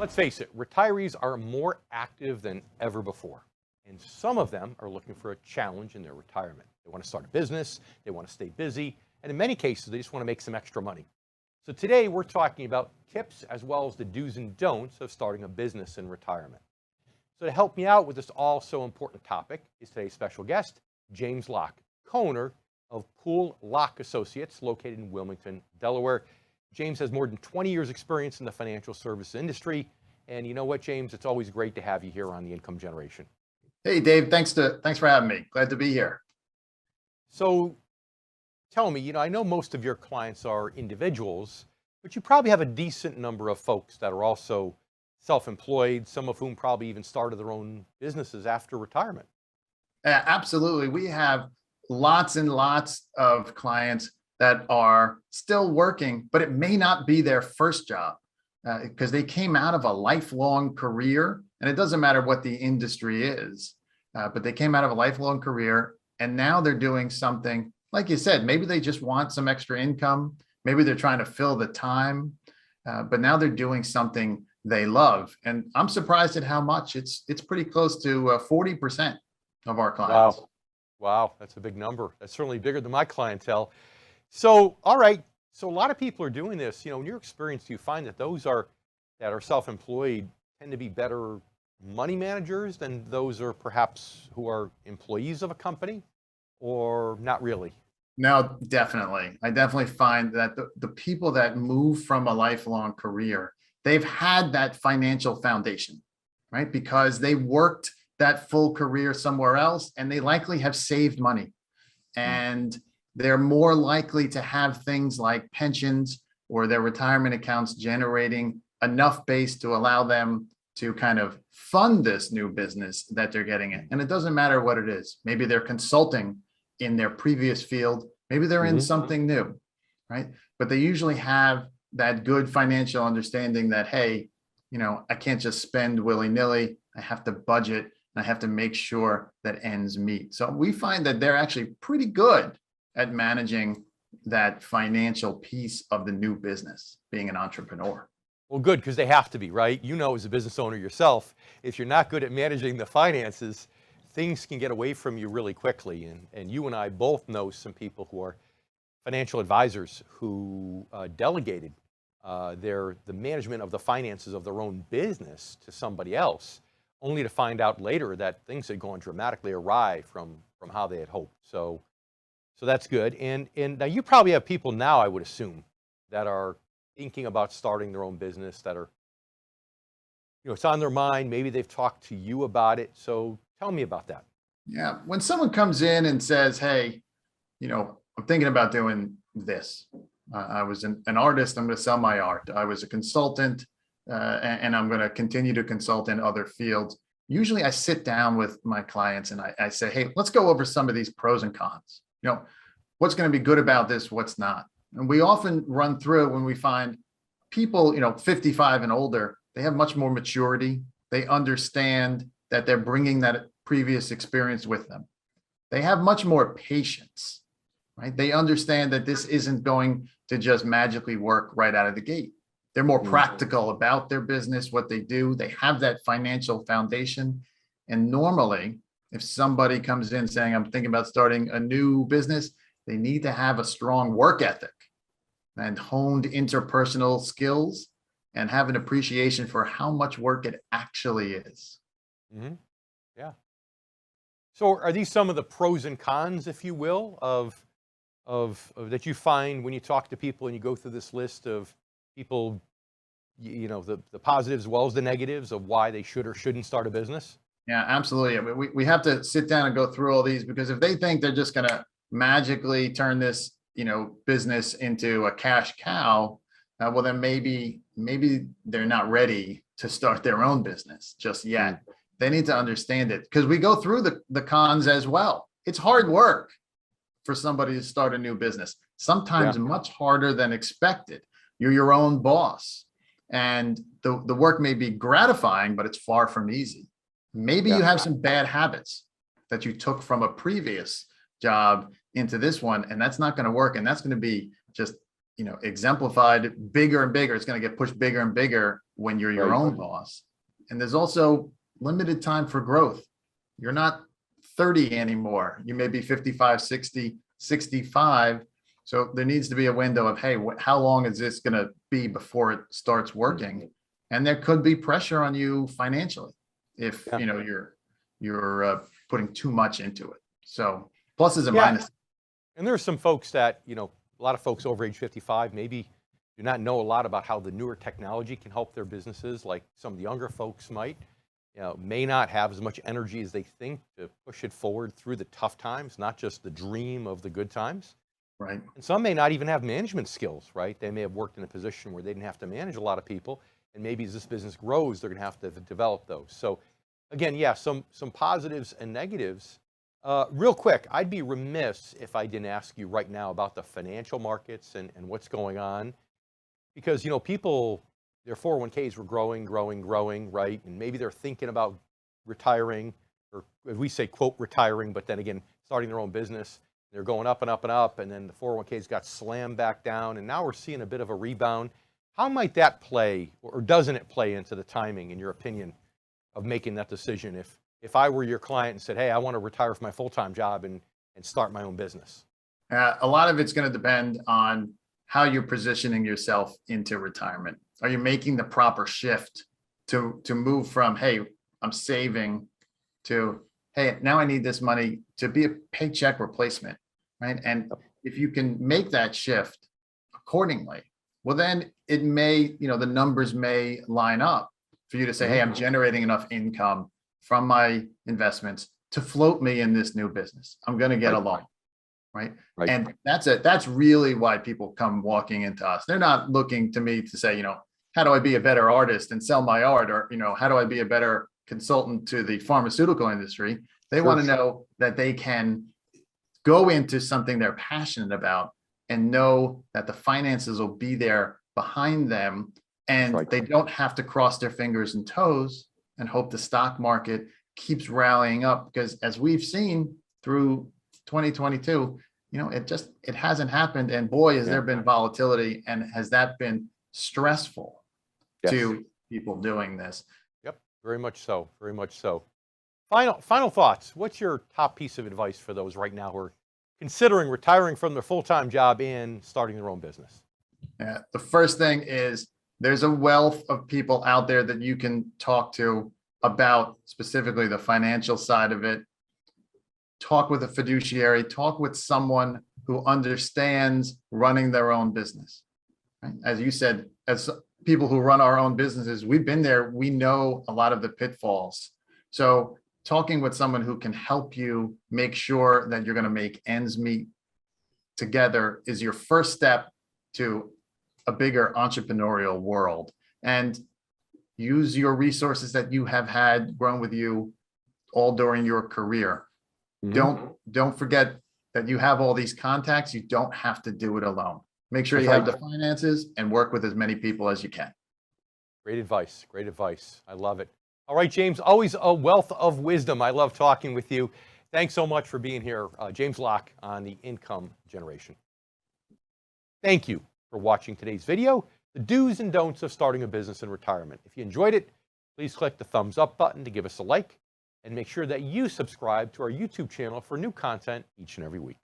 Let's face it, retirees are more active than ever before. And some of them are looking for a challenge in their retirement. They want to start a business, they want to stay busy, and in many cases, they just want to make some extra money. So today we're talking about tips as well as the do's and don'ts of starting a business in retirement. So to help me out with this all so important topic is today's special guest, James Locke, co-owner of Pool Locke Associates, located in Wilmington, Delaware. James has more than 20 years experience in the financial service industry. And you know what, James, it's always great to have you here on the Income Generation. Hey, Dave, thanks for having me. Glad to be here. So tell me, I know most of your clients are individuals, but you probably have a decent number of folks that are also self-employed, some of whom probably even started their own businesses after retirement. Absolutely. We have lots and lots of clients that are still working, but it may not be their first job because they came out of a lifelong career, and it doesn't matter what the industry is, but they came out of a lifelong career and now they're doing something, like you said, maybe they just want some extra income. Maybe they're trying to fill the time, but now they're doing something they love. And I'm surprised at how much. It's pretty close to 40% of our clients. Wow, that's a big number. That's certainly bigger than my clientele. So, all right. So a lot of people are doing this. In your experience, do you find that those that are self-employed tend to be better money managers than those are perhaps who are employees of a company, or not really? No, definitely. I definitely find that the people that move from a lifelong career, they've had that financial foundation, right? Because they worked that full career somewhere else and they likely have saved money. And they're more likely to have things like pensions or their retirement accounts generating enough base to allow them to kind of fund this new business that they're getting in. And it doesn't matter what it is. Maybe they're consulting in their previous field. Maybe they're in something new, right? But they usually have that good financial understanding that, hey, I can't just spend willy-nilly. I have to budget and I have to make sure that ends meet. So we find that they're actually pretty good at managing that financial piece of the new business, being an entrepreneur. Well, good, because they have to be, right? As a business owner yourself, if you're not good at managing the finances, things can get away from you really quickly. And you and I both know some people who are financial advisors who delegated the management of the finances of their own business to somebody else, only to find out later that things had gone dramatically awry from how they had hoped. So that's good. And now you probably have people now, I would assume, that are thinking about starting their own business, that are, it's on their mind. Maybe they've talked to you about it. So tell me about that. Yeah. When someone comes in and says, hey, I'm thinking about doing this. I was an artist. I'm going to sell my art. I was a consultant and I'm going to continue to consult in other fields. Usually I sit down with my clients and I say, hey, let's go over some of these pros and cons. What's going to be good about this? What's not? And we often run through when we find people, 55 and older, they have much more maturity. They understand that they're bringing that previous experience with them. They have much more patience, right? They understand that this isn't going to just magically work right out of the gate. They're more practical about their business, what they do. They have that financial foundation. And normally, if somebody comes in saying, I'm thinking about starting a new business, they need to have a strong work ethic and honed interpersonal skills and have an appreciation for how much work it actually is. Yeah. So are these some of the pros and cons, if you will, of that you find when you talk to people and you go through this list of people, the positives as well as the negatives of why they should or shouldn't start a business? Yeah, absolutely. I mean, we have to sit down and go through all these, because if they think they're just going to magically turn this, business into a cash cow, well, then maybe they're not ready to start their own business just yet. They need to understand it, because we go through the cons as well. It's hard work for somebody to start a new business, sometimes much harder than expected. You're your own boss, and the work may be gratifying, but it's far from easy. Maybe you have some bad habits that you took from a previous job into this one, and that's not going to work. And that's going to be just exemplified bigger and bigger. It's going to get pushed bigger and bigger when you're your Right. own boss. And there's also limited time for growth. You're not 30 anymore. You may be 55, 60, 65. So there needs to be a window of, hey, how long is this going to be before it starts working? And there could be pressure on you financially if you're putting too much into it. So pluses and minuses. And there are some folks that, a lot of folks over age 55 maybe do not know a lot about how the newer technology can help their businesses, like some of the younger folks might. May not have as much energy as they think to push it forward through the tough times, not just the dream of the good times. Right. And some may not even have management skills, right? They may have worked in a position where they didn't have to manage a lot of people. And maybe as this business grows, they're going to have to develop those. So again, some positives and negatives. Real quick, I'd be remiss if I didn't ask you right now about the financial markets and what's going on. Because, people, their 401ks were growing, right? And maybe they're thinking about retiring, or as we say, quote, retiring, but then again, starting their own business. They're going up and up and up, and then the 401ks got slammed back down, and now we're seeing a bit of a rebound. How might that play, or doesn't it play into the timing, in your opinion, of making that decision? If I were your client and said, hey, I want to retire from my full-time job and start my own business. A lot of it's going to depend on how you're positioning yourself into retirement. Are you making the proper shift to move from, hey, I'm saving, to, hey, now I need this money to be a paycheck replacement, right? And if you can make that shift accordingly, well, then it may, the numbers may line up for you to say, hey, I'm generating enough income from my investments to float me in this new business. I'm going to get along, right? And that's really why people come walking into us. They're not looking to me to say, how do I be a better artist and sell my art? Or, how do I be a better consultant to the pharmaceutical industry? They want to know that they can go into something they're passionate about and know that the finances will be there behind them, and they don't have to cross their fingers and toes and hope the stock market keeps rallying up. Because as we've seen through 2022, it hasn't happened. And boy, has there been volatility, and has that been stressful to people doing this. Yep, very much so, very much so. Final thoughts. What's your top piece of advice for those right now who are considering retiring from their full-time job and starting their own business? The first thing is, there's a wealth of people out there that you can talk to about specifically the financial side of it. Talk with a fiduciary, talk with someone who understands running their own business. Right? As you said, as people who run our own businesses, we've been there, we know a lot of the pitfalls. So talking with someone who can help you make sure that you're going to make ends meet together is your first step to a bigger entrepreneurial world. And use your resources that you have had grown with you all during your career. Don't forget that you have all these contacts. You don't have to do it alone. Make sure you have the finances and work with as many people as you can. Great advice. Great advice. I love it. All right, James, always a wealth of wisdom. I love talking with you. Thanks so much for being here. James Locke on the income generation. Thank you for watching today's video, the do's and don'ts of starting a business in retirement. If you enjoyed it, please click the thumbs up button to give us a like, and make sure that you subscribe to our YouTube channel for new content each and every week.